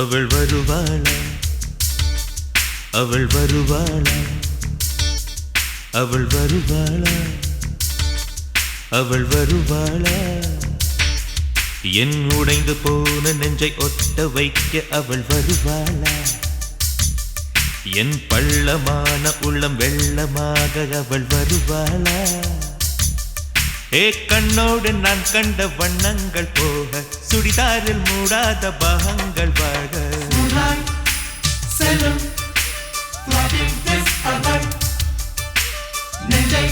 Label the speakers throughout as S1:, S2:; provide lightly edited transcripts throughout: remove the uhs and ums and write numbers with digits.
S1: அவள் வருவாளா அவள் வருவாளா அவள் வருவாளா அவள் வருவாளா என் உடைந்து போன நெஞ்சை ஒட்ட வைக்க அவள் வருவாளா என் பள்ளமான உள்ளம் வெள்ளமாக அவள் வருவாளா ஏ கண்ணோடு நான் கண்ட வண்ணங்கள் போக சுடிதாரில் மூடாத பாகங்கள் வாழ
S2: செல்லும் நெஞ்சை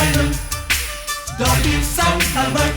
S2: அழும் டாடி சவுண்ட் அவள்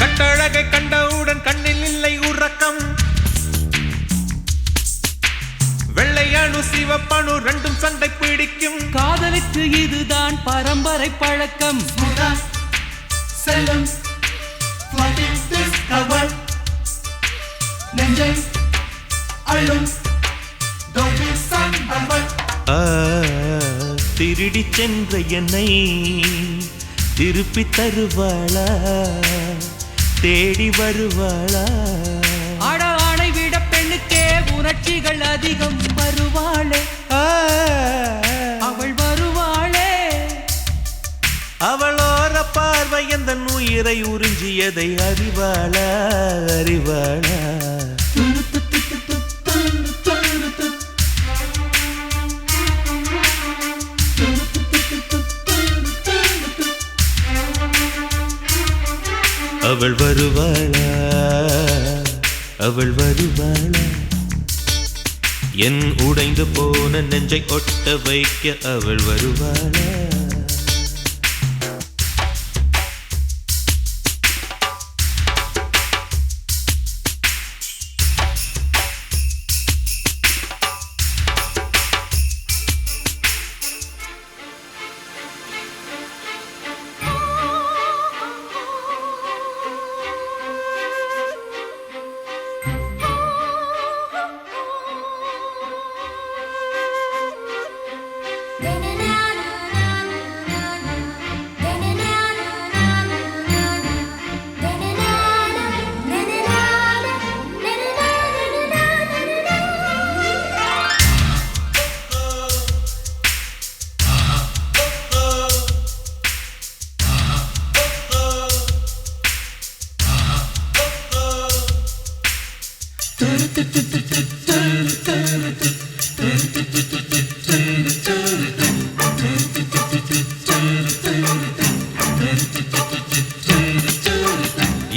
S1: கட்டழகை கண்டவுடன் கண்ணில் இல்லை உறக்கம் வெள்ளையணு சிவப்பணு ரெண்டும் சண்டை பிடிக்கும்
S3: காதலுக்கு இதுதான் பரம்பரை பழக்கம்
S2: செல்லும் அவள் நெஞ்சை அழும் டாடி சவுண்ட் அவள்
S1: திருடி சென்ற என்னை திருப்பி தருவாளா தேடி வருவாளா
S3: அட ஆணை விட பெண்ணுக்கே உணர்ச்சிகள் அதிகம் வருவாளே அவள் வருவாளே
S1: அவளோர பார்வை எந்த உயிரை உறிஞ்சியதை அறிவாளா அறிவாளா அவள் வருவாளா அவள் வருவாளா என் உடைந்து போன நெஞ்சை ஒட்ட வைக்க அவள் வருவாளா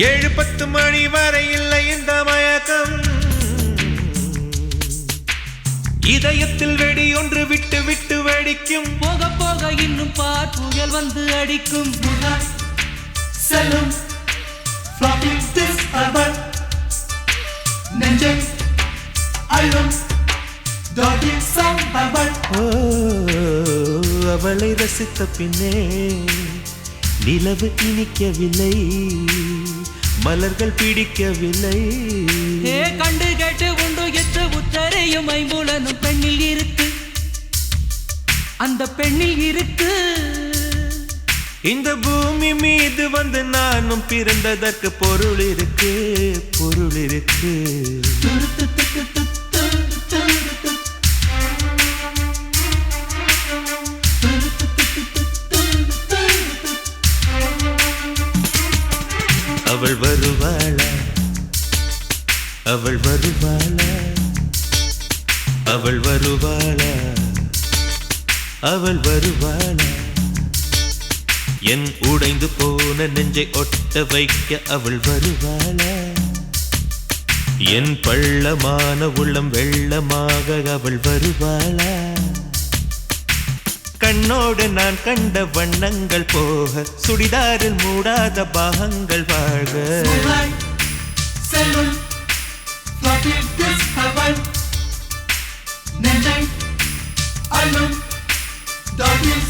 S1: ஏழு 10 மணி வரை இல்லை இந்த மயக்கம் இதயத்தில் வெடி ஒன்று விட்டு விட்டு வெடிக்கும்
S3: போக போக இன்னும் பார் புயல் வந்து அடிக்கும்
S2: செல்லும் அவள் நெஞ்சை அழும் டாடி சவுண்ட் அவள்
S1: அவளை ரசித்த பின்னே நிலவு இனிக்கவில்லை மலர்கள் பிடிக்கவில்லை
S3: கண்டு கேட்டு உண்டு எத்து உத்தரையும் ஐம்புலனும் பெண்ணில் இருக்கு அந்த பெண்ணில் இருக்கு
S1: இந்த பூமி மீது வந்து நானும் பிறந்ததற்கு பொருள் இருக்கு பொருள் இருக்கு அவள் வருவாளா அவள் வருவாளா அவள் வருவாளா அவள் வருவாளா என் உடைந்து போன நெஞ்சை ஒட்ட வைக்க அவள் வருவாளா என் பள்ளமான உள்ளம் வெள்ளமாக அவள் வருவாளா? கண்ணோடு நான் கண்ட வண்ணங்கள் போக சுடிதாரில் மூடாத பாகங்கள் வாழ்க.
S2: Moonlight, செல்லும் floating this heaven. நெஞ்சை அள்ளும் டார்லிங்